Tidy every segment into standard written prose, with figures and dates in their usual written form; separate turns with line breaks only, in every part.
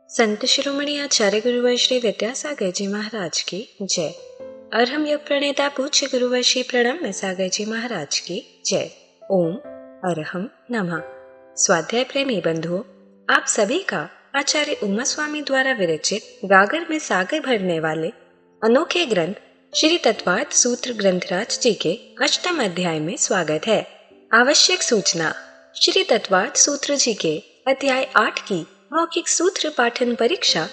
संत शिरोमणि आचार्य गुरुवर श्री विद्यासागर जी महाराज की जय। अरहम योग प्रणेता पूज्य गुरुवर श्री प्रणम्य सागर जी महाराज की जय। ओम अरहम नमः। स्वाध्याय प्रेमी बंधुओं, आप सभी का आचार्य उमा स्वामी द्वारा विरचित गागर में सागर भरने वाले अनोखे ग्रंथ श्री तत्वार्थ सूत्र ग्रंथराज जी के 8वें अध्याय में स्वागत है। आवश्यक सूचना, श्री तत्वार्थ सूत्र जी के अध्याय 8 की मौखिक सूत्र पाठन परीक्षा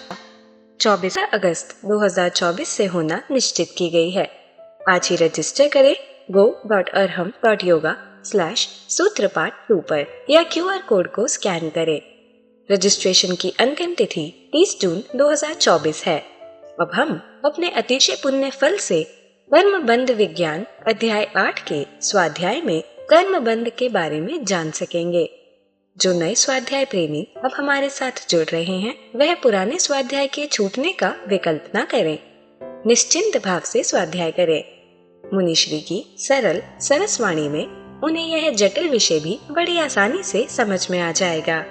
24 अगस्त 2024 से होना निश्चित की गई है। आज ही रजिस्टर करें go.arham.yoga/सूत्रपाठ 2 पर या QR कोड को स्कैन करें। रजिस्ट्रेशन की अंतिम तिथि 30 जून 2024 है। अब हम अपने अतिशय पुण्य फल से कर्मबंध विज्ञान अध्याय 8 के स्वाध्याय में कर्मबंध के बारे में जान सकेंगे। जो नए स्वाध्याय प्रेमी अब हमारे साथ जुड़ रहे हैं, वह पुराने स्वाध्याय के छूटने का विकल्प न करें। निश्चिंत भाव से स्वाध्याय करें। मुनिश्री की सरल सरसवाणी में उन्हें यह जटिल विषय भी बड़ी आसानी से समझ में आ जाएगा।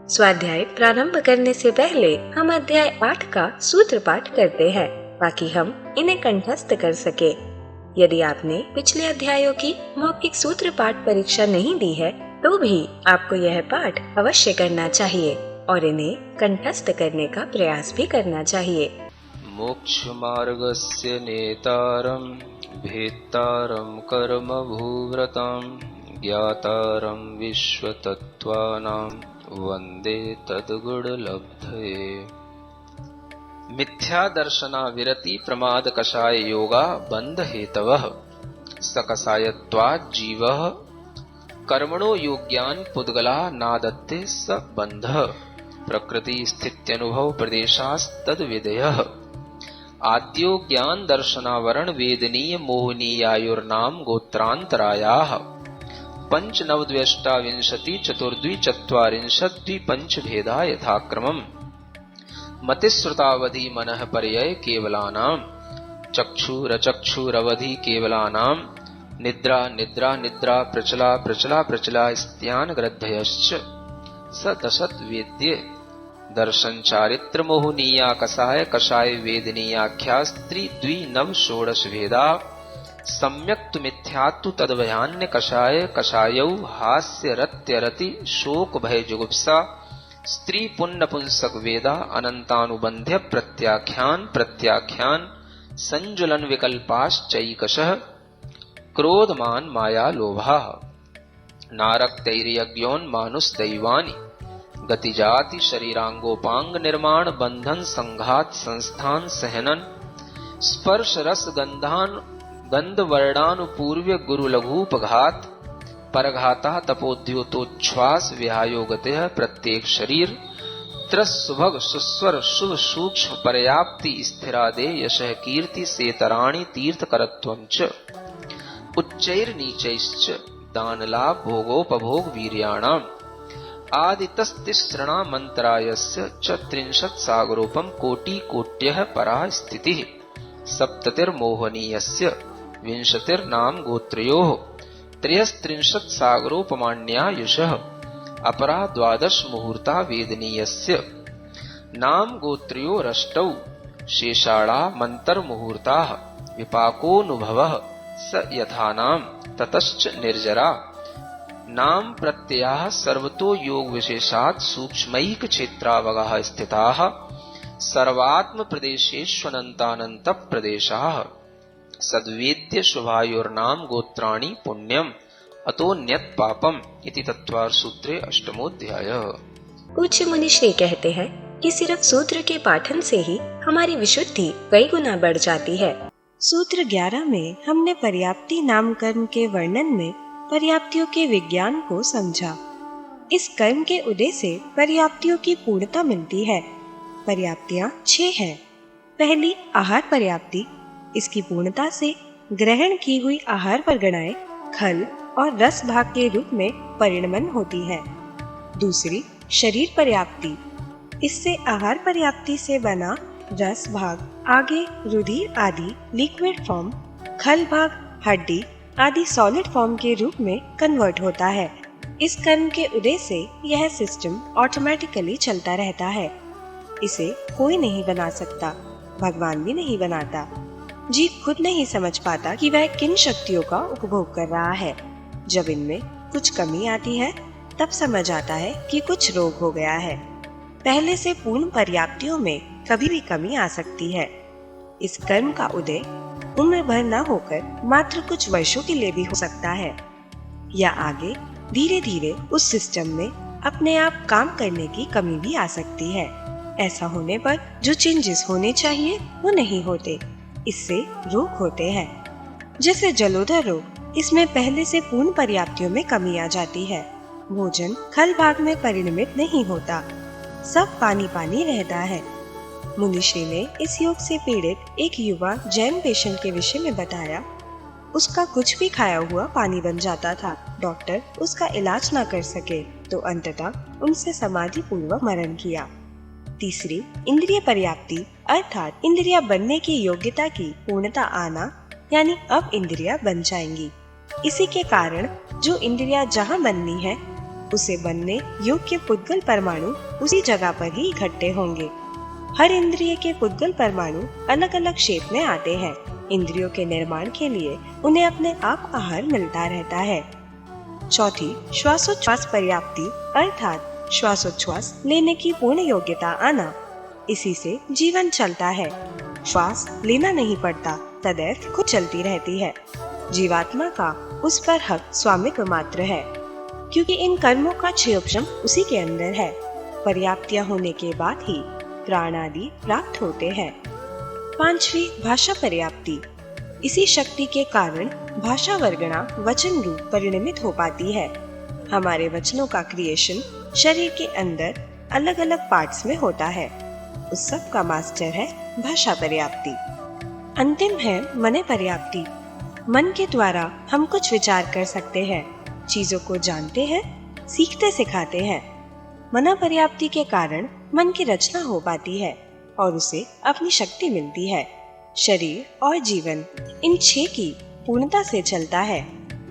स्वाध्याय प्रारंभ करने से पहले हम अध्याय 8 का सूत्र पाठ करते हैं ताकि हम इन्हें कंठस्थ कर सके। यदि आपने पिछले अध्यायों की मौखिक सूत्र पाठ परीक्षा नहीं दी है तो भी आपको यह पाठ अवश्य करना चाहिए और इन्हें कंठस्थ करने का प्रयास भी करना चाहिए।
मोक्ष मार्गस्य नेतारं भेत्तारं कर्म भूव्रतां ज्ञातारं विश्वतत्त्वानां वन्दे तद्गुणलब्धये। मिथ्या दर्शना विरति प्रमाद कषाय योगा बंध हेतवः सकषायत्वात् जीवः कर्मणो योग्यान पुद्गला नादत्ते स बंध प्रकृति स्थित्यनुभव प्रदेशास्तद विधेयः आद्यो ज्ञान दर्शनावरण वेदनीय मोहनीयायुर्नाम गोत्रांतरायाः पंचनवद्व्यष्टाविंशति चतुर्द्वि चत्वारिंशत् द्विपंच भेदा यथाक्रमम् मतिश्रुतावधि मनः पर्यय केवलानां चक्षुरचक्षुरवधि केवलानां निद्रा निद्रा निद्रा प्रचला प्रचला प्रचला स्त्यान ग्रद्धयश्च स दशत वेद्य दर्शन चारित्र मोहनीया कषाय कषाय वेदनीयाख्या स्त्री द्वि नव षोडश भेदा सम्यक्तु मिथ्यात्तु तद्भयान्य कषाय कषायौ हास्य रत्यरति शोक भय जुगुप्सा स्त्री पुण्य पुंसक वेदा अनंतानुबंध्य प्रत्याख्यान प्रत्याख्यान संजुलन विकल्पाश्चैकशः क्रोधमान माया लोभा नारक्तैर्यज्ञोन्मानुषदैवानि गतिजाति शरीरांगोपांग निर्माण बंधन संघात संस्थान सहनन स्पर्श रस गंधान गंध वर्णानुपूर्व्य गुरु लघुपघात परघाता तपोद्योतोच्छ्वास विहायोगते प्रत्येक शरीर त्रस्सुभग सुस्वर शुभ सूक्ष्म पर्याप्ति स्थिरादे यशः कीर्ति सेतराणि तीर्थकरत्वं च उच्चैर्नीचैश्च दानलाभ भोगोपभोग वीर्याणाम् आदितस्तिसृणामन्तरायस्य च 30 सागरोपम कोटि कोट्यः परा स्थितिः सप्ततिर्मोहनीयस्य 20 नाम गोत्रयोः 33 सागरोपमाण्यायुषः अपरा 12 मुहूर्ता वेदनीयस्य नाम गोत्रयोरष्टौ शेषाणा मन्तर्मुहूर्ताः विपाकोऽनुभवः स यथानाम ततश्च निर्जरा नाम प्रत्ययाः सर्वतो योग विशेषात् सूक्ष्मैक क्षेत्रावगाः स्थिताः सर्वात्म प्रदेशेष्वनन्तानन्त प्रदेशाः सद्वेद्य शुभायोर्नाम गोत्राणि पुण्यम अतोन्यत पापम इति तत्वार्थ सूत्रे 8मोऽध्यायः।
पूज्य मुनिश्री कहते हैं कि सिर्फ सूत्र के पाठन से ही हमारी विशुद्धि कई गुना बढ़ जाती है। सूत्र 11 में हमने पर्याप्ति नाम कर्म के वर्णन में पर्याप्तियों के विज्ञान को समझा। इस कर्म के उदय से पर्याप्तियों की पूर्णता मिलती है। पर्याप्तियाँ 6 हैं। पहली आहार पर्याप्ति, इसकी पूर्णता से ग्रहण की हुई आहार परगणाएं खल और रस भाग के रूप में परिणमन होती है। दूसरी शरीर पर्याप्ति, इससे आहार पर्याप्ति से बना रस भाग आगे रुधिर आदि लिक्विड फॉर्म, खल भाग हड्डी आदि सॉलिड फॉर्म के रूप में कन्वर्ट होता है। इस कर्म के उदय से यह सिस्टम ऑटोमेटिकली चलता रहता है।
इसे कोई नहीं बना सकता, भगवान भी नहीं बनाता। जीव खुद नहीं समझ पाता कि वह किन शक्तियों का उपभोग कर रहा है। जब इनमें कुछ कमी आती है तब समझ आता है कि कुछ रोग हो गया है। पहले से पूर्ण पर्याप्तियों में कभी भी कमी आ सकती है। इस कर्म का उदय उम्र भर न होकर मात्र कुछ वर्षों के लिए भी हो सकता है, या आगे धीरे धीरे उस सिस्टम में अपने आप काम करने की कमी भी आ सकती है। ऐसा होने पर जो चेंजेस होने चाहिए वो नहीं होते, इससे रोग होते हैं। जैसे जलोदर रोग, इसमें पहले से पूर्ण पर्याप्तियों में कमी आ जाती है। भोजन खल भाग में परिणमित नहीं होता, सब पानी पानी रहता है। मुनिश्री ने इस योग से पीड़ित एक युवा जैन पेशेंट के विषय में बताया। उसका कुछ भी खाया हुआ पानी बन जाता था। डॉक्टर उसका इलाज न कर सके तो अंततः उनसे समाधि पूर्वक मरण किया। तीसरी, इंद्रिय पर्याप्ति अर्थात इंद्रिया बनने की योग्यता की पूर्णता आना, यानी अब इंद्रिया बन जाएंगी। इसी के कारण जो इंद्रिया जहाँ बननी है उसे बनने योग्य पुद्गल परमाणु उसी जगह पर ही इकट्ठे होंगे। हर इंद्रिय के पुद्गल परमाणु अलग अलग शेप में आते हैं। इंद्रियों के निर्माण के लिए उन्हें अपने आप आहार मिलता रहता है। चौथी, श्वासोच्छ्वास पर्याप्ति अर्थात श्वासोच्छ्वास लेने की पूर्ण योग्यता आना। इसी से जीवन चलता है। श्वास लेना नहीं पड़ता, सदैव खुद चलती रहती है। जीवात्मा का उस पर हक स्वामित्व मात्र है, क्योंकि इन कर्मों का क्षयोपशम उसी के अंदर है। पर्याप्तियां होने के बाद ही प्राण आदि प्राप्त होते हैं। पांचवी, भाषा पर्याप्ति। इसी शक्ति के कारण भाषा वर्गणा वचन रूप परिणमित हो पाती है। हमारे वचनों का क्रिएशन शरीर के अंदर अलग अलग पार्ट्स में होता है। उस सब का मास्टर है भाषा पर्याप्ति। अंतिम है मन पर्याप्ति। मन के द्वारा हम कुछ विचार कर सकते हैं, चीजों को जानते हैं, सीखते सिखाते हैं। मन पर्याप्ति के कारण मन की रचना हो पाती है और उसे अपनी शक्ति मिलती है। शरीर और जीवन इन 6 की पूर्णता से चलता है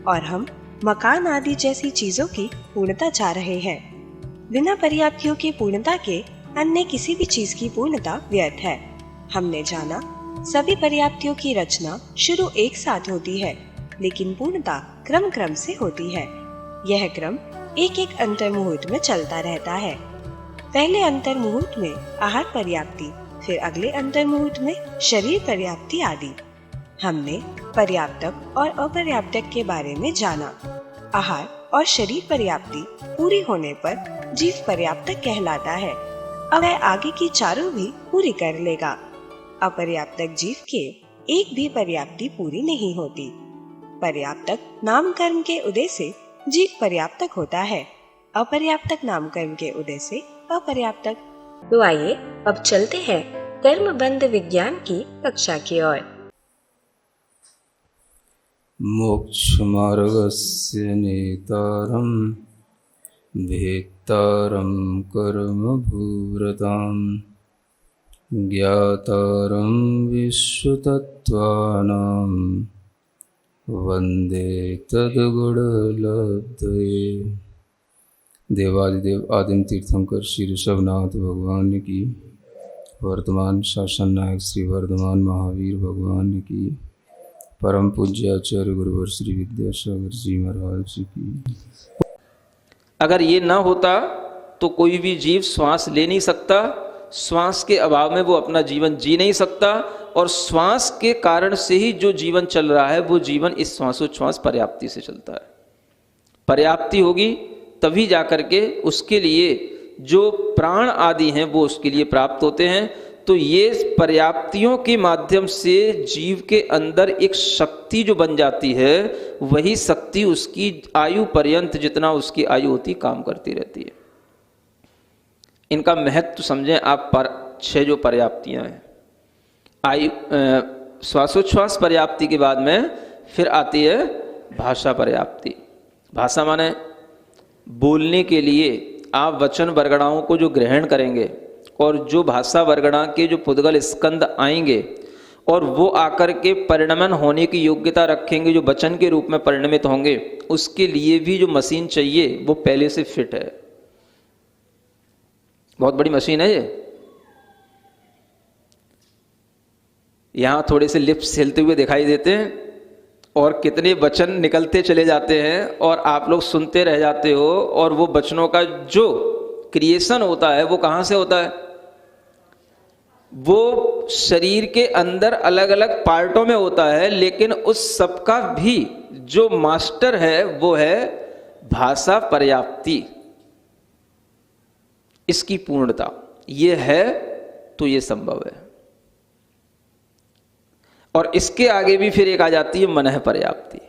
और हम मकान आदि जैसी चीजों की पूर्णता चाह रहे हैं। बिना पर्याप्तियों की पूर्णता के अन्य किसी भी चीज की पूर्णता व्यर्थ है। हमने जाना सभी पर्याप्तियों की रचना शुरू एक साथ होती है, लेकिन पूर्णता क्रम क्रम से होती है। यह क्रम एक एक अंतर मुहूर्त में चलता रहता है। पहले अंतर मुहूर्त में आहार पर्याप्ति, फिर अगले अंतर मुहूर्त में शरीर पर्याप्ति आदि। हमने पर्याप्तक और अपर्याप्तक के बारे में जाना। आहार और शरीर पर्याप्ति पूरी होने पर जीव पर्याप्तक कहलाता है। अब वह आगे की चारों भी पूरी कर लेगा। अपर्याप्तक जीव के एक भी पर्याप्ति पूरी नहीं होती। पर्याप्तक नाम कर्म के उदय से जीव पर्याप्तक होता है, अपर्याप्तक नाम कर्म के उदय से अपर्याप्तक।
तो आइए अब चलते हैं कर्म बंध विज्ञान की कक्षा की ओर।
मोक्ष मार्गस्य नेतारं भेत्तारं कर्म भूरतां ज्ञातारं विश्वतत्त्वानां वन्दे तद्गुणलब्धये। देवादिदेव आदिम तीर्थंकर श्री ऋषभनाथ भगवान की, वर्तमान शासन नायक श्री वर्धमान महावीर भगवान की, परम पूज्य आचार्य गुरुवर श्री विद्यासागर जी महाराज की।
अगर ये ना होता तो कोई भी जीव श्वास ले नहीं सकता, श्वास के अभाव में वो अपना जीवन जी नहीं सकता, और श्वास के कारण से ही जो जीवन चल रहा है वो जीवन इस श्वासोच्छ्वास पर्याप्ति से चलता है। पर्याप्ति होगी तभी जाकर के उसके लिए जो प्राण आदि हैं वो उसके लिए प्राप्त होते हैं। तो ये पर्याप्तियों के माध्यम से जीव के अंदर एक शक्ति जो बन जाती है, वही शक्ति उसकी आयु पर्यंत, जितना उसकी आयु होती, काम करती रहती है। इनका महत्व समझें आप। 6 जो पर्याप्तियां हैं, आयु श्वासोच्छ्वास पर्याप्ति के बाद में फिर आती है भाषा पर्याप्ति। भाषा माने बोलने के लिए आप वचन वर्गणाओं को जो ग्रहण करेंगे और जो भाषा वर्गणा के जो पुद्गल स्कंद आएंगे और वो आकर के परिणमन होने की योग्यता रखेंगे, जो वचन के रूप में परिणमित होंगे, उसके लिए भी जो मशीन चाहिए वो पहले से फिट है। बहुत बड़ी मशीन है ये। यहाँ थोड़े से लिप्स हिलते हुए दिखाई देते हैं और कितने वचन निकलते चले जाते हैं और आप लोग सुनते रह जाते हो, और वो वचनों का जो क्रिएशन होता है वो कहाँ से होता है? वो शरीर के अंदर अलग अलग पार्टों में होता है, लेकिन उस सबका भी जो मास्टर है वो है भाषा पर्याप्ति, इसकी पूर्णता। ये है तो ये संभव है। और इसके आगे भी फिर एक आ जाती है मनः पर्याप्ति,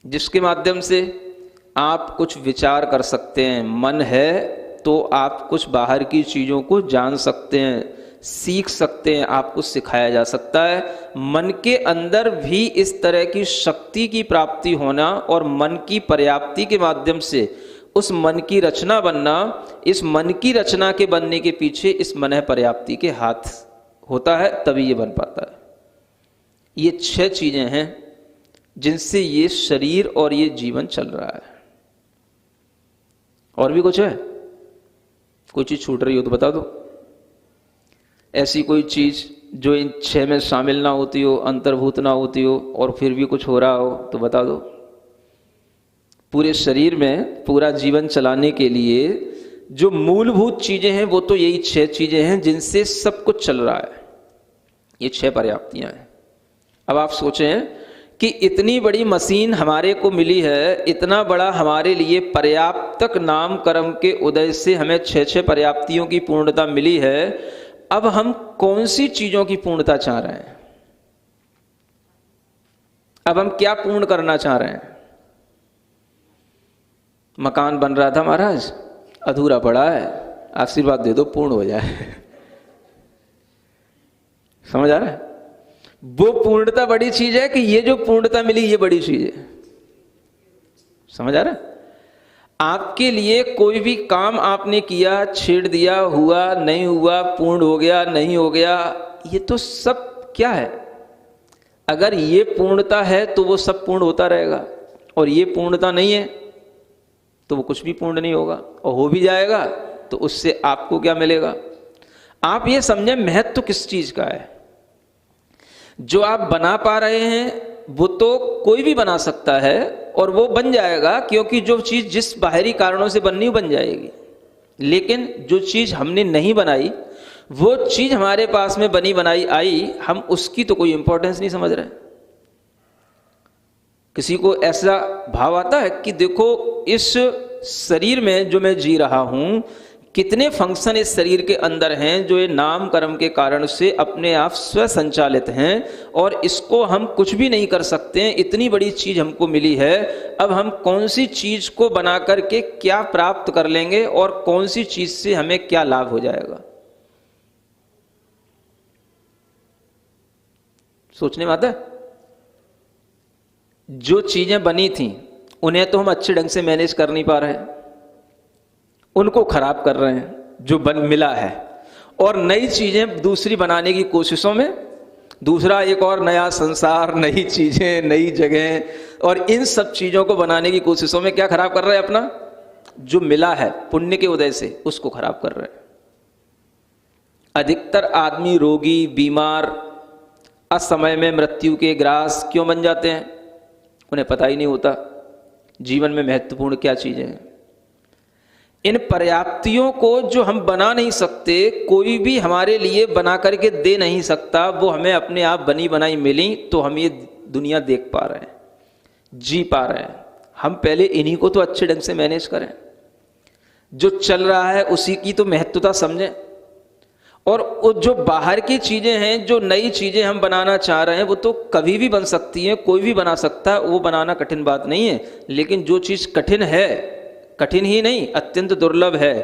जिसके माध्यम से आप कुछ विचार कर सकते हैं। मन है तो आप कुछ बाहर की चीज़ों को जान सकते हैं, सीख सकते हैं, आपको सिखाया जा सकता है। मन के अंदर भी इस तरह की शक्ति की प्राप्ति होना और मन की पर्याप्ति के माध्यम से उस मन की रचना बनना, इस मन की रचना के बनने के पीछे इस मनः पर्याप्ति के हाथ होता है, तभी ये बन पाता है। ये 6 चीजें हैं जिनसे ये शरीर और ये जीवन चल रहा है। और भी कुछ है? कोई चीज छूट रही हो तो बता दो। ऐसी कोई चीज जो इन 6 में शामिल ना होती हो, अंतर्भूत ना होती हो, और फिर भी कुछ हो रहा हो तो बता दो। पूरे शरीर में पूरा जीवन चलाने के लिए जो मूलभूत चीजें हैं वो तो यही 6 चीजें हैं जिनसे सब कुछ चल रहा है। ये 6 पर्याप्तियां हैं। अब आप सोचें कि इतनी बड़ी मशीन हमारे को मिली है, इतना बड़ा हमारे लिए पर्याप्तक नाम कर्म के उदय से हमें 6 पर्याप्तियों की पूर्णता मिली है। अब हम कौन सी चीजों की पूर्णता चाह रहे हैं? अब हम क्या पूर्ण करना चाह रहे हैं? मकान बन रहा था महाराज, अधूरा पड़ा है, आशीर्वाद दे दो पूर्ण हो जाए। समझ आ रहा है? वो पूर्णता बड़ी चीज है कि ये जो पूर्णता मिली ये बड़ी चीज है? समझ आ रहा है? आपके लिए कोई भी काम आपने किया, छेड़ दिया, हुआ नहीं हुआ, पूर्ण हो गया नहीं हो गया, ये तो सब क्या है? अगर ये पूर्णता है तो वो सब पूर्ण होता रहेगा, और ये पूर्णता नहीं है तो वो कुछ भी पूर्ण नहीं होगा, और हो भी जाएगा तो उससे आपको क्या मिलेगा? आप ये समझें महत्व किस चीज का है। जो आप बना पा रहे हैं वो तो कोई भी बना सकता है और वो बन जाएगा, क्योंकि जो चीज जिस बाहरी कारणों से बननी बन जाएगी। लेकिन जो चीज हमने नहीं बनाई, वो चीज हमारे पास में बनी बनाई आई, हम उसकी तो कोई इंपॉर्टेंस नहीं समझ रहे। किसी को ऐसा भाव आता है कि देखो इस शरीर में जो मैं जी रहा हूं, कितने फंक्शन इस शरीर के अंदर हैं जो ये नाम कर्म के कारण से अपने आप स्व संचालित हैं, और इसको हम कुछ भी नहीं कर सकते हैं। इतनी बड़ी चीज हमको मिली है, अब हम कौन सी चीज को बना करके क्या प्राप्त कर लेंगे और कौन सी चीज से हमें क्या लाभ हो जाएगा? सोचने में आता है। जो चीजें बनी थी उन्हें तो हम अच्छे ढंग से मैनेज कर नहीं पा रहे, उनको खराब कर रहे हैं जो बन मिला है, और नई चीजें दूसरी बनाने की कोशिशों में दूसरा एक और नया संसार, नई चीजें, नई जगह, और इन सब चीजों को बनाने की कोशिशों में क्या खराब कर रहे हैं? अपना जो मिला है पुण्य के उदय से उसको खराब कर रहे हैं। अधिकतर आदमी रोगी, बीमार, असमय में मृत्यु के ग्रास क्यों बन जाते हैं? उन्हें पता ही नहीं होता जीवन में महत्वपूर्ण क्या चीजें हैं। इन पर्याप्तियों को जो हम बना नहीं सकते, कोई भी हमारे लिए बना करके दे नहीं सकता, वो हमें अपने आप बनी बनाई मिली तो हम ये दुनिया देख पा रहे हैं, जी पा रहे हैं। हम पहले इन्हीं को तो अच्छे ढंग से मैनेज करें, जो चल रहा है उसी की तो महत्वता समझें, और जो बाहर की चीजें हैं, जो नई चीजें हम बनाना चाह रहे हैं, वो तो कभी भी बन सकती हैं, कोई भी बना सकता है, वो बनाना कठिन बात नहीं है। लेकिन जो चीज कठिन है, कठिन ही नहीं अत्यंत दुर्लभ है,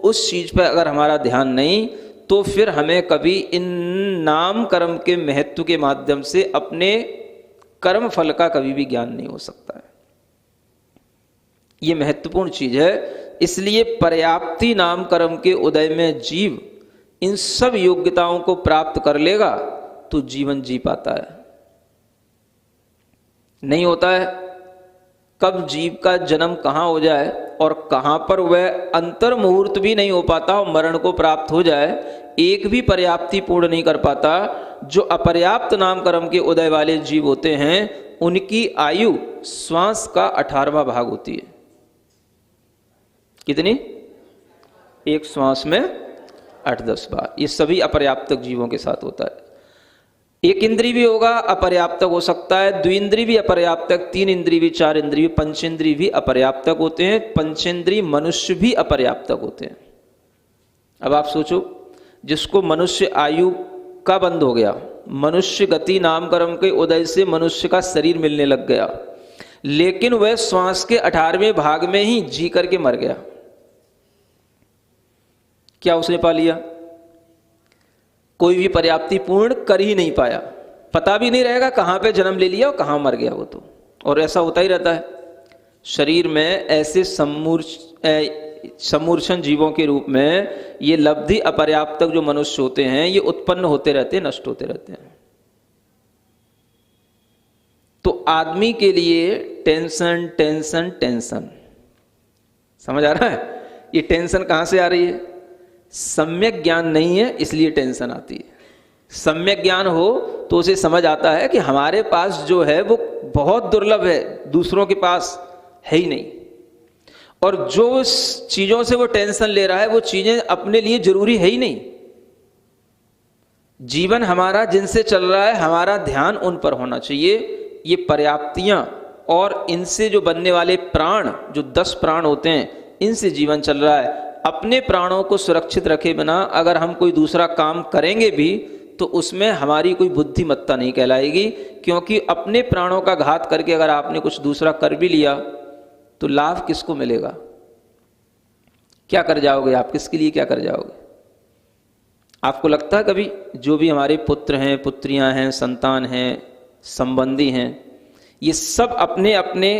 उस चीज पर अगर हमारा ध्यान नहीं तो फिर हमें कभी इन नाम कर्म के महत्व के माध्यम से अपने कर्म फल का कभी भी ज्ञान नहीं हो सकता है। ये महत्वपूर्ण चीज है। इसलिए पर्याप्ति नाम कर्म के उदय में जीव इन सब योग्यताओं को प्राप्त कर लेगा तो जीवन जी पाता है। नहीं होता है, कब जीव का जन्म कहाँ हो जाए और कहाँ पर वह अंतर मुहूर्त भी नहीं हो पाता और मरण को प्राप्त हो जाए, एक भी पर्याप्ति पूर्ण नहीं कर पाता, जो अपर्याप्त नाम कर्म के उदय वाले जीव होते हैं उनकी आयु श्वास का 18वां भाग होती है। कितनी? एक श्वास में 8-10 बार। ये सभी अपर्याप्तक जीवों के साथ होता है। एक इंद्रिय भी होगा अपर्याप्तक हो सकता है, द्विइंद्रिय भी अपर्याप्तक, 3 इंद्रिय भी, 4 इंद्रिय, पंचेंद्रिय भी अपर्याप्तक होते हैं। पंचेंद्रिय मनुष्य भी अपर्याप्तक होते हैं। अब आप सोचो, जिसको मनुष्य आयु का बंद हो गया, मनुष्य गति नाम कर्म के उदय से मनुष्य का शरीर मिलने लग गया, लेकिन वह श्वास के 18वें भाग में ही जी करके मर गया, क्या उसने पा लिया? कोई भी पर्याप्ति पूर्ण कर ही नहीं पाया। पता भी नहीं रहेगा कहां पे जन्म ले लिया और कहां मर गया वो तो। और ऐसा होता ही रहता है शरीर में। ऐसे समूर्छन जीवों के रूप में ये लब्धि अपर्याप्तक जो मनुष्य होते हैं ये उत्पन्न होते रहते हैं, नष्ट होते रहते हैं। तो आदमी के लिए टेंशन टेंशन टेंशन, समझ आ रहा है? ये टेंशन कहां से आ रही है? सम्यक ज्ञान नहीं है इसलिए टेंशन आती है। सम्यक ज्ञान हो तो उसे समझ आता है कि हमारे पास जो है वो बहुत दुर्लभ है, दूसरों के पास है ही नहीं। और जो चीजों से वो टेंशन ले रहा है वो चीजें अपने लिए जरूरी है ही नहीं। जीवन हमारा जिनसे चल रहा है, हमारा ध्यान उन पर होना चाहिए। ये पर्याप्तियां और इनसे जो बनने वाले प्राण, जो 10 प्राण होते हैं, इनसे जीवन चल रहा है। अपने प्राणों को सुरक्षित रखे बिना अगर हम कोई दूसरा काम करेंगे भी तो उसमें हमारी कोई बुद्धिमत्ता नहीं कहलाएगी, क्योंकि अपने प्राणों का घात करके अगर आपने कुछ दूसरा कर भी लिया तो लाभ किसको मिलेगा? क्या कर जाओगे आप? किसके लिए क्या कर जाओगे? आपको लगता है कभी जो भी हमारे पुत्र हैं, पुत्रियां हैं, संतान हैं, संबंधी हैं, ये सब अपने अपने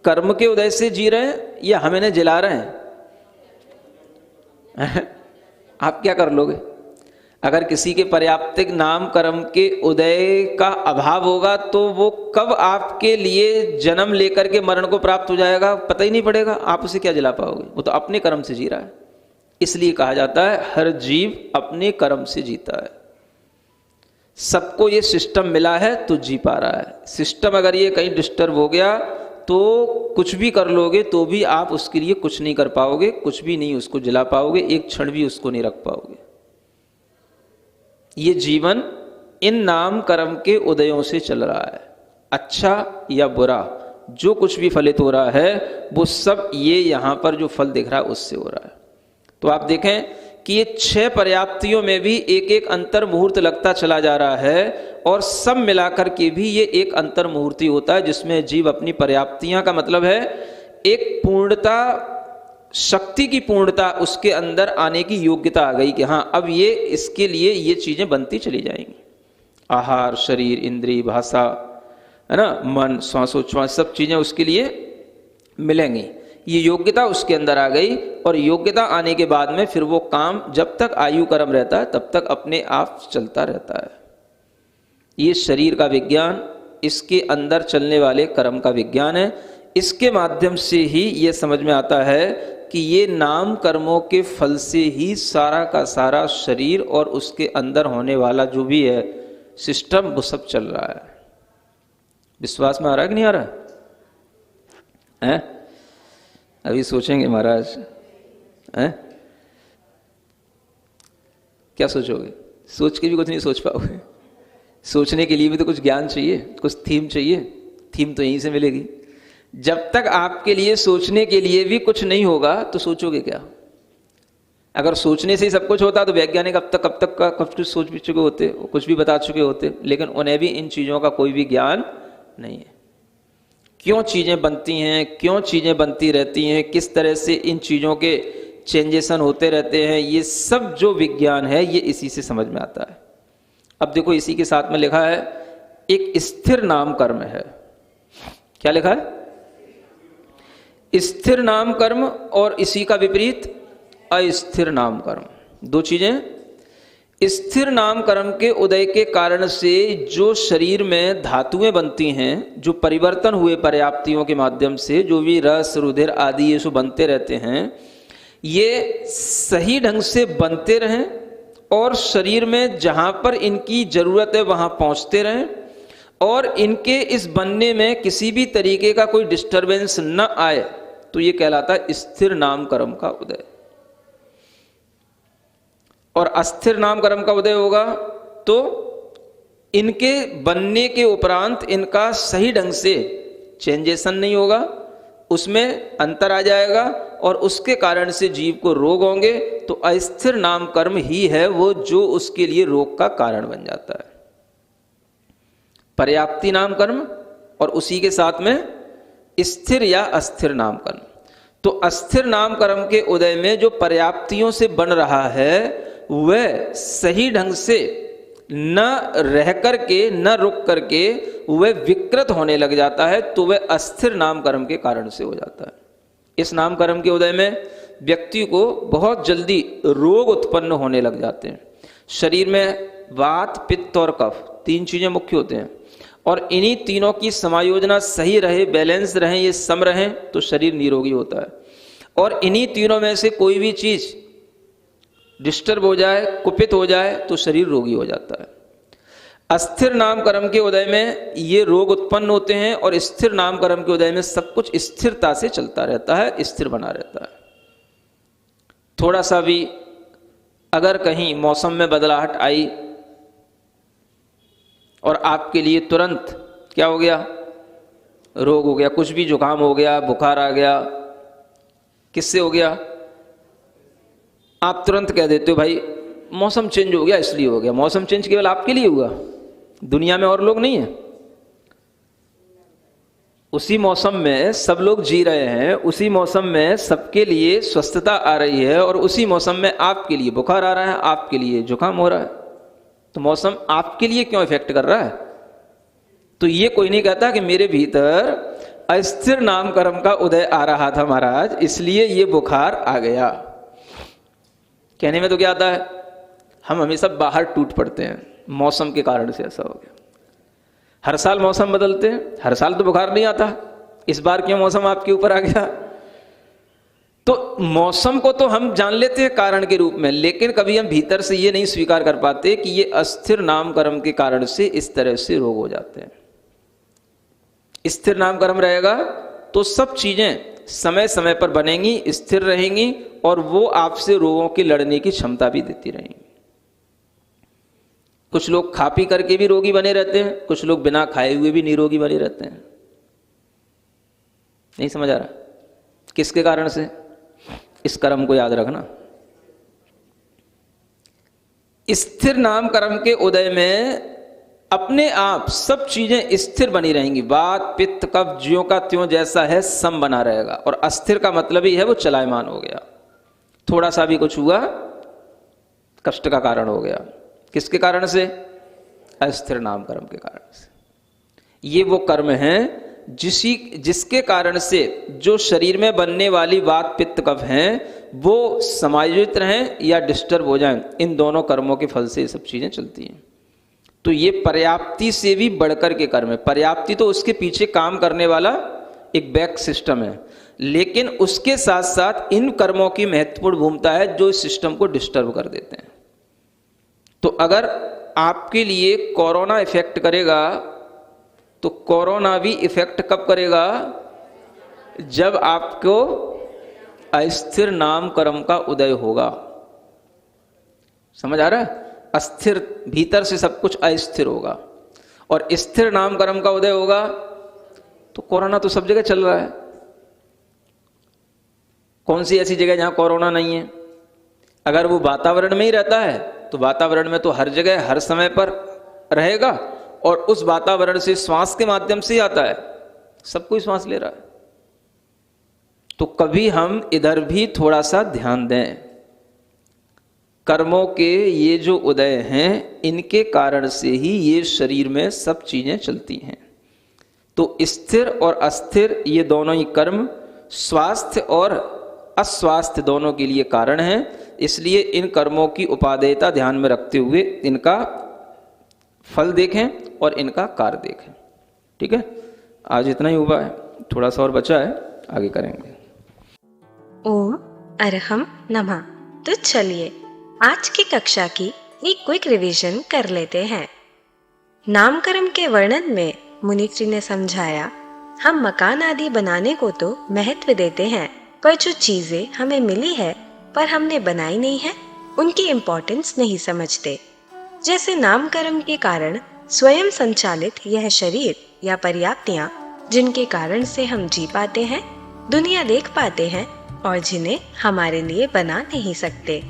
कर्म के उदय से जी रहे हैं या हमें न जिला रहे हैं? आप क्या कर लोगे? अगर किसी के पर्याप्तिक नाम कर्म के उदय का अभाव होगा तो वो कब आपके लिए जन्म लेकर के मरण को प्राप्त हो जाएगा पता ही नहीं पड़ेगा। आप उसे क्या जिला पाओगे? वो तो अपने कर्म से जी रहा है। इसलिए कहा जाता है हर जीव अपने कर्म से जीता है। सबको ये सिस्टम मिला है तो जी पा रहा है। सिस्टम अगर ये कहीं डिस्टर्ब हो गया तो कुछ भी कर लोगे तो भी आप उसके लिए कुछ नहीं कर पाओगे, कुछ भी नहीं उसको जिला पाओगे, एक क्षण भी उसको नहीं रख पाओगे। ये जीवन इन नाम कर्म के उदयों से चल रहा है। अच्छा या बुरा जो कुछ भी फलित हो रहा है वो सब ये यहां पर जो फल दिख रहा है उससे हो रहा है। तो आप देखें कि ये 6 पर्याप्तियों में भी एक एक अंतर मुहूर्त लगता चला जा रहा है, और सब मिलाकर के भी ये एक अंतर मुहूर्ती होता है जिसमें जीव अपनी पर्याप्तियां का मतलब है एक पूर्णता, शक्ति की पूर्णता उसके अंदर आने की योग्यता आ गई कि हाँ अब ये इसके लिए ये चीजें बनती चली जाएंगी। आहार, शरीर, इंद्रिय, भाषा, है ना, मन, श्वासोच्छ्वास, सब चीजें उसके लिए मिलेंगी। ये योग्यता उसके अंदर आ गई, और योग्यता आने के बाद में फिर वो काम जब तक आयु कर्म रहता है तब तक अपने आप चलता रहता है। ये शरीर का विज्ञान, इसके अंदर चलने वाले कर्म का विज्ञान है। इसके माध्यम से ही ये समझ में आता है कि ये नाम कर्मों के फल से ही सारा का सारा शरीर और उसके अंदर होने वाला जो भी है सिस्टम वो सब चल रहा है। विश्वास में आ रहा है कि नहीं आ रहा है? अभी सोचेंगे महाराज, हैं? क्या सोचोगे? सोच के भी कुछ नहीं सोच पाओगे। सोचने के लिए भी तो कुछ ज्ञान चाहिए, कुछ थीम चाहिए। थीम तो यहीं से मिलेगी। जब तक आपके लिए सोचने के लिए भी कुछ नहीं होगा तो सोचोगे क्या? अगर सोचने से ही सब कुछ होता तो वैज्ञानिक कब तक का कुछ सोच भी चुके होते, कुछ भी बता चुके होते, लेकिन उन्हें भी इन चीज़ों का कोई भी ज्ञान नहीं है। क्यों चीज़ें बनती हैं, क्यों चीज़ें बनती रहती हैं, किस तरह से इन चीज़ों के चेंजेसन होते रहते हैं, ये सब जो विज्ञान है ये इसी से समझ में आता है। अब देखो इसी के साथ में लिखा है एक स्थिर नाम कर्म है। क्या लिखा है? स्थिर नाम कर्म, और इसी का विपरीत अस्थिर नाम कर्म। दो चीजें। स्थिर नाम कर्म के उदय के कारण से जो शरीर में धातुएं बनती हैं, जो परिवर्तन हुए पर्याप्तियों के माध्यम से, जो भी रस, रुधिर आदि ये सब बनते रहते हैं, ये सही ढंग से बनते रहें और शरीर में जहां पर इनकी जरूरत है वहां पहुंचते रहें और इनके इस बनने में किसी भी तरीके का कोई डिस्टरबेंस न आए, तो ये कहलाता है स्थिर नाम कर्म का उदय। और अस्थिर नाम कर्म का उदय होगा तो इनके बनने के उपरांत इनका सही ढंग से चेंजेशन नहीं होगा, उसमें अंतर आ जाएगा और उसके कारण से जीव को रोग होंगे। तो अस्थिर नाम कर्म ही है वो जो उसके लिए रोग का कारण बन जाता है। पर्याप्ति नाम कर्म और उसी के साथ में स्थिर या अस्थिर नाम कर्म। तो अस्थिर नाम कर्म के उदय में जो पर्याप्तियों से बन रहा है वह सही ढंग से न रह करके न रुक करके वह विकृत होने लग जाता है, तो वह अस्थिर नाम कर्म के कारण से हो जाता है। इस नाम कर्म के उदय में व्यक्ति को बहुत जल्दी रोग उत्पन्न होने लग जाते हैं। शरीर में वात, पित्त और कफ 3 चीजें मुख्य होते हैं और इन्हीं तीनों की समायोजना सही रहे, बैलेंस रहे, ये सम रहे तो शरीर निरोगी होता है। और इन्हीं तीनों में से कोई भी चीज डिस्टर्ब हो जाए, कुपित हो जाए तो शरीर रोगी हो जाता है। अस्थिर नाम कर्म के उदय में ये रोग उत्पन्न होते हैं और स्थिर नाम कर्म के उदय में सब कुछ स्थिरता से चलता रहता है, स्थिर बना रहता है। थोड़ा सा भी अगर कहीं मौसम में बदलाहट आई और आपके लिए तुरंत क्या हो गया, रोग हो गया, कुछ भी जुकाम हो गया, बुखार आ गया, किससे हो गया, आप तुरंत कह देते हो भाई मौसम चेंज हो गया इसलिए हो गया। मौसम चेंज केवल आपके लिए हुआ, दुनिया में और लोग नहीं है। उसी मौसम में सब लोग जी रहे हैं, उसी मौसम में सबके लिए स्वस्थता आ रही है और उसी मौसम में आपके लिए बुखार आ रहा है, आपके लिए जुकाम हो रहा है। तो मौसम आपके लिए क्यों इफेक्ट कर रहा है? तो ये कोई नहीं कहता कि मेरे भीतर अस्थिर नाम कर्म का उदय आ रहा था महाराज, इसलिए ये बुखार आ गया। कहने में तो क्या आता है, हम हमेशा बाहर टूट पड़ते हैं, मौसम के कारण से ऐसा हो गया। हर साल मौसम बदलते हैं, हर साल तो बुखार नहीं आता, इस बार क्यों मौसम आपके ऊपर आ गया? तो मौसम को तो हम जान लेते हैं कारण के रूप में, लेकिन कभी हम भीतर से ये नहीं स्वीकार कर पाते कि ये अस्थिर नाम कर्म के कारण से इस तरह से रोग हो जाते हैं। स्थिर नाम कर्म रहेगा तो सब चीजें समय समय पर बनेंगी, स्थिर रहेंगी और वो आपसे रोगों की लड़ने की क्षमता भी देती रहेंगी। कुछ लोग खा पी करके भी रोगी बने रहते हैं, कुछ लोग बिना खाए हुए भी निरोगी बने रहते हैं। नहीं समझ आ रहा? किसके कारण से? इस कर्म को याद रखना। स्थिर नाम कर्म के उदय में अपने आप सब चीजें स्थिर बनी रहेंगी। वात, पित्त, कफ ज्यों का त्यों जैसा है सम बना रहेगा। और अस्थिर का मतलब ही है वो चलायमान हो गया, थोड़ा सा भी कुछ हुआ कष्ट का कारण हो गया। किसके कारण से? अस्थिर नाम कर्म के कारण से। ये वो कर्म हैं जिसके कारण से जो शरीर में बनने वाली वात, पित्त, कफ हैं वो समायोजित रहें या डिस्टर्ब हो जाएं। इन दोनों कर्मों के फल से ये सब चीजें चलती हैं। तो ये पर्याप्ति से भी बढ़कर के कर्म है। पर्याप्ति तो उसके पीछे काम करने वाला एक बैक सिस्टम है, लेकिन उसके साथ साथ इन कर्मों की महत्वपूर्ण भूमिका है जो इस सिस्टम को डिस्टर्ब कर देते हैं। तो अगर आपके लिए कोरोना इफेक्ट करेगा तो कोरोना भी इफेक्ट कब करेगा? जब आपको अस्थिर नाम कर्म का उदय होगा। समझ आ रहा है? अस्थिर, भीतर से सब कुछ अस्थिर होगा और स्थिर नाम कर्म का उदय होगा तो कोरोना तो सब जगह चल रहा है। कौन सी ऐसी जगह जहां कोरोना नहीं है? अगर वो वातावरण में ही रहता है तो वातावरण में तो हर जगह हर समय पर रहेगा और उस वातावरण से श्वास के माध्यम से आता है, सब कोई श्वास ले रहा है। तो कभी हम इधर भी थोड़ा सा ध्यान दें। कर्मों के ये जो उदय हैं इनके कारण से ही ये शरीर में सब चीजें चलती हैं। तो स्थिर और अस्थिर ये दोनों ही कर्म स्वास्थ्य और अस्वास्थ्य दोनों के लिए कारण हैं। इसलिए इन कर्मों की उपादेयता ध्यान में रखते हुए इनका फल देखें और इनका कार्य देखें। ठीक है, आज इतना ही हुआ है, थोड़ा सा और बचा है, आगे करेंगे।
ओम अरहम नमः। तो चलिए आज की कक्षा की
एक क्विक रिवीजन कर लेते हैं। नामकरण के वर्णन में मुनिश्री ने समझाया, हम मकान आदि बनाने को तो महत्व देते हैं, पर जो चीजें हमें मिली है पर हमने बनाई नहीं है, उनकी इम्पोर्टेंस नहीं समझते। जैसे नामकरण के कारण स्वयं संचालित यह शरीर या पर्याप्तियां, जिनके कारण से हम जी पाते हैं, दुनिया देख पाते हैं और जिन्हें हमारे लिए बना नहीं सकते।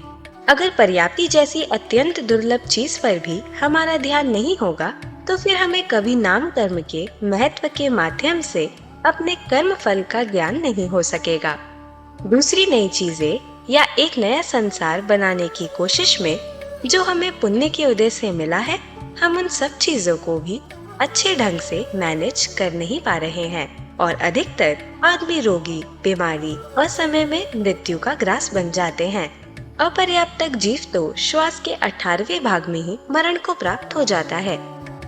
अगर पर्याप्ति जैसी अत्यंत दुर्लभ चीज पर भी हमारा ध्यान नहीं होगा तो फिर हमें कभी नाम कर्म के महत्व के माध्यम से अपने कर्म फल का ज्ञान नहीं हो सकेगा। दूसरी नई चीजें या एक नया संसार बनाने की कोशिश में जो हमें पुण्य के उदय से मिला है, हम उन सब चीजों को भी अच्छे ढंग से मैनेज कर नहीं पा रहे हैं और अधिकतर आदमी रोगी, बीमारी और समय में मृत्यु का ग्रास बन जाते हैं। अपर्याप्तक जीव तो श्वास के 18वें भाग में ही मरण को प्राप्त हो जाता है।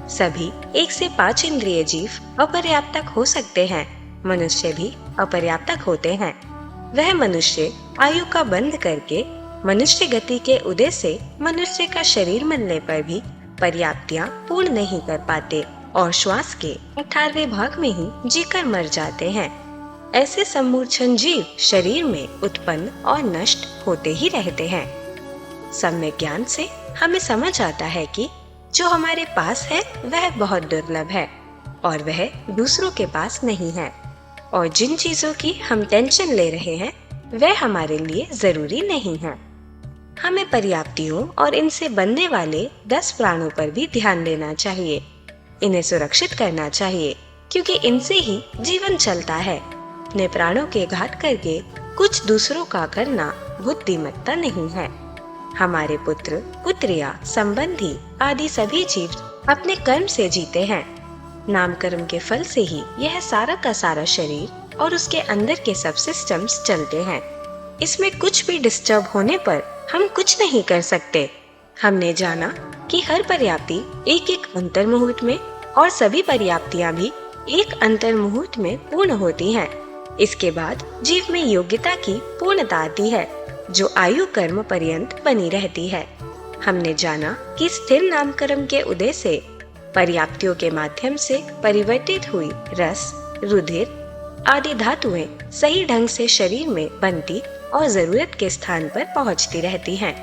सभी 1 से 5 इंद्रिय जीव अपर्याप्तक हो सकते हैं, मनुष्य भी अपर्याप्तक होते हैं। वह मनुष्य आयु का बंध करके मनुष्य गति के उदय से मनुष्य का शरीर मिलने पर भी पर्याप्तियां पूर्ण नहीं कर पाते और श्वास के 18वें भाग में ही जीकर मर जाते हैं। ऐसे सम्मूर्छन जीव शरीर में उत्पन्न और नष्ट होते ही रहते हैं। सम्यक ज्ञान से हमें समझ आता है कि जो हमारे पास है वह बहुत दुर्लभ है और वह दूसरों के पास नहीं है, और जिन चीजों की हम टेंशन ले रहे हैं वह हमारे लिए जरूरी नहीं है। हमें पर्याप्तियों और इनसे बनने वाले 10 प्राणों पर भी ध्यान देना चाहिए। इन्हें सुरक्षित करना चाहिए क्योंकि इनसे ही जीवन चलता है। अपने प्राणों के घात करके कुछ दूसरों का करना बुद्धिमत्ता नहीं है। हमारे पुत्र, पुत्रियां, संबंधी आदि सभी जीव अपने कर्म से जीते हैं। नामकर्म के फल से ही यह सारा का सारा शरीर और उसके अंदर के सब सिस्टम्स चलते हैं। इसमें कुछ भी डिस्टर्ब होने पर हम कुछ नहीं कर सकते। हमने जाना कि हर पर्याप्ति एक एक अंतर मुहूर्त में और सभी पर्याप्तियां भी एक अंतर मुहूर्त में पूर्ण होती हैं। इसके बाद जीव में योग्यता की पूर्णता आती है जो आयु कर्म पर्यंत बनी रहती है। हमने जाना कि स्थिर नामकर्म के उदय से पर्याप्तियों के माध्यम से परिवर्तित हुई रस, रुधिर आदि धातुएं सही ढंग से शरीर में बनती और जरूरत के स्थान पर पहुंचती रहती हैं।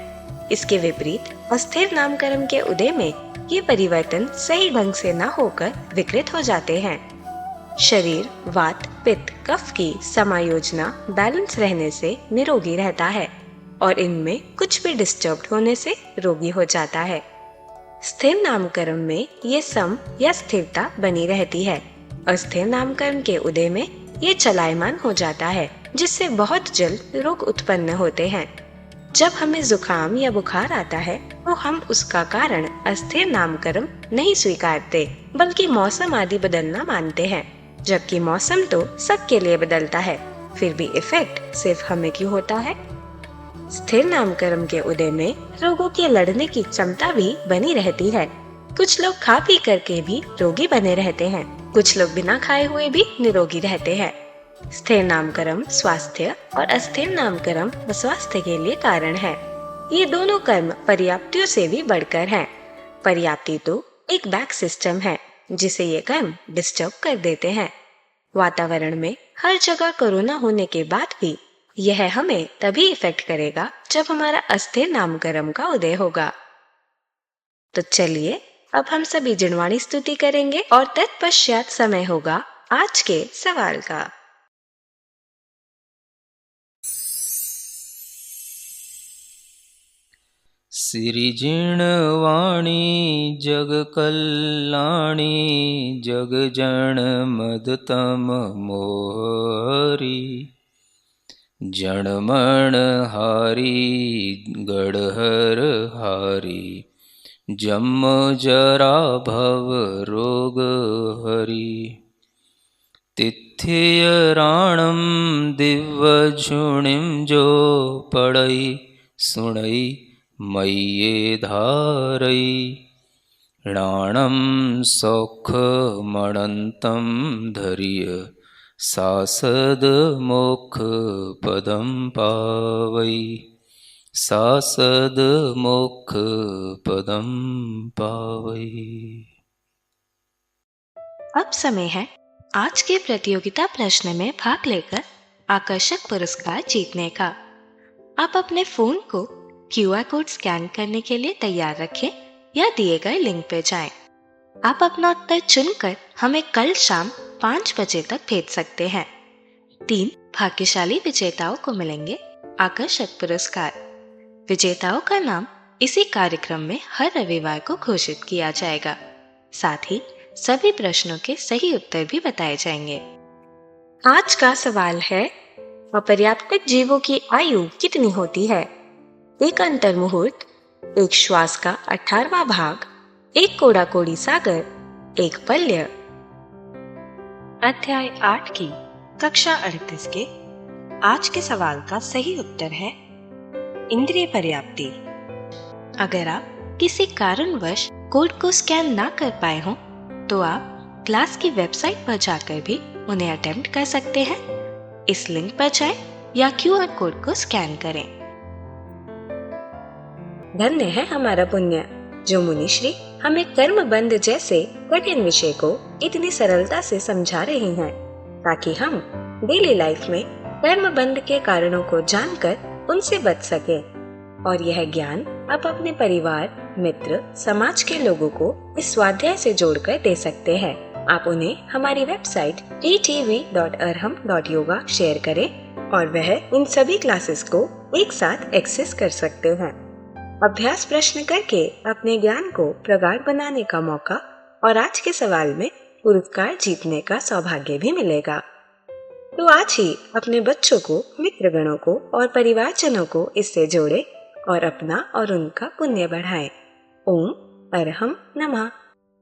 इसके विपरीत अस्थिर नामकर्म के उदय में ये परिवर्तन सही ढंग से न होकर विकृत हो जाते हैं। शरीर वात, पित्त, कफ की समायोजना बैलेंस रहने से निरोगी रहता है और इनमें कुछ भी डिस्टर्ब होने से रोगी हो जाता है। स्थिर नामकर्म में ये सम या स्थिरता बनी रहती है। अस्थिर नामकर्म के उदय में ये चलायमान हो जाता है, जिससे बहुत जल्द रोग उत्पन्न होते हैं। जब हमें जुकाम या बुखार आता है तो हम उसका कारण अस्थिर नामकर्म नहीं स्वीकारते, बल्कि मौसम आदि बदलना मानते हैं। जबकि मौसम तो सबके लिए बदलता है, फिर भी इफेक्ट सिर्फ हमें क्यों होता है? स्थिर नामकर्म के उदय में रोगों के लड़ने की क्षमता भी बनी रहती है। कुछ लोग खा पी करके भी रोगी बने रहते हैं, कुछ लोग बिना खाए हुए भी निरोगी रहते हैं। स्थिर नामकर्म स्वास्थ्य और अस्थिर नामकर्म अस्वास्थ्य के लिए कारण है। ये दोनों कर्म पर्याप्तियों से भी बढ़कर हैं। पर्याप्ति तो एक बैक सिस्टम है जिसे ये कर्म डिस्टर्ब कर देते हैं। वातावरण में हर जगह कोरोना होने के बाद भी यह हमें तभी इफेक्ट करेगा जब हमारा अस्थिर नामकर्म का उदय होगा। तो चलिए अब हम सभी जिनवाणी स्तुति करेंगे और तत्पश्चात समय होगा आज के सवाल का।
सिरिजिणवाणी जग कल्याणी जग जन मदतम मोहरी जनमण हारी गढ़हर हारी जम जरा भव रोग हरि तिथ्य राणम दिव्य झुणिम जो पड़ई सुणई मय्ये धारई राणम सौख मणंतम धर्य सासद मोक्ष पदम पावई सासद मोक्ष पदम पावै।
अब समय है आज के प्रतियोगिता प्रश्न में भाग लेकर आकर्षक पुरस्कार जीतने का। आप अपने फोन को क्यूआर कोड स्कैन करने के लिए तैयार रखें या दिए गए लिंक पे जाएं। आप अपना उत्तर चुनकर हमें कल शाम 5 बजे तक भेज सकते हैं। 3 भाग्यशाली विजेताओं को मिलेंगे आकर्षक पुरस्कार। विजेताओं का नाम इसी कार्यक्रम में हर रविवार को घोषित किया जाएगा। साथ ही सभी प्रश्नों के सही उत्तर भी बताए जाएंगे। आज का सवाल है, अपर्याप्तक जीवों की आयु कितनी होती है? एक अंतर मुहूर्त, एक श्वास का 18वां भाग, एक कोड़ा कोड़ी सागर, एक पल्य।
अध्याय 8 की कक्षा 38 के आज के सवाल का सही उत्तर है इंद्रिय पर्याप्ति।
अगर आप किसी कारणवश कोड को स्कैन ना कर पाए हों तो आप क्लास की वेबसाइट पर जाकर भी उन्हें अटेम्प्ट कर सकते हैं। इस लिंक पर जाएं या क्यूआर कोड को स्कैन करें। धन्य है हमारा पुण्य जो मुनिश्री हमें कर्म बंध जैसे कठिन विषय को इतनी सरलता से समझा रही हैं, ताकि हम डेली लाइफ में कर्म बंध के कारणों को जानकर उनसे बच सकें और यह ज्ञान आप अपने परिवार, मित्र, समाज के लोगों को इस स्वाध्याय से जोड़कर दे सकते हैं। आप उन्हें हमारी वेबसाइट etv.arham.yoga शेयर करें और वह इन सभी क्लासेस को एक साथ एक्सेस कर सकते हैं। अभ्यास प्रश्न करके अपने ज्ञान को प्रगाढ़ बनाने का मौका और आज के सवाल में पुरस्कार जीतने का सौभाग्य भी मिलेगा। तो आज ही अपने बच्चों को, मित्रगणों को और परिवारजनों को इससे जोड़ें और अपना और उनका पुण्य बढ़ाएं। ओम अरहम नमः।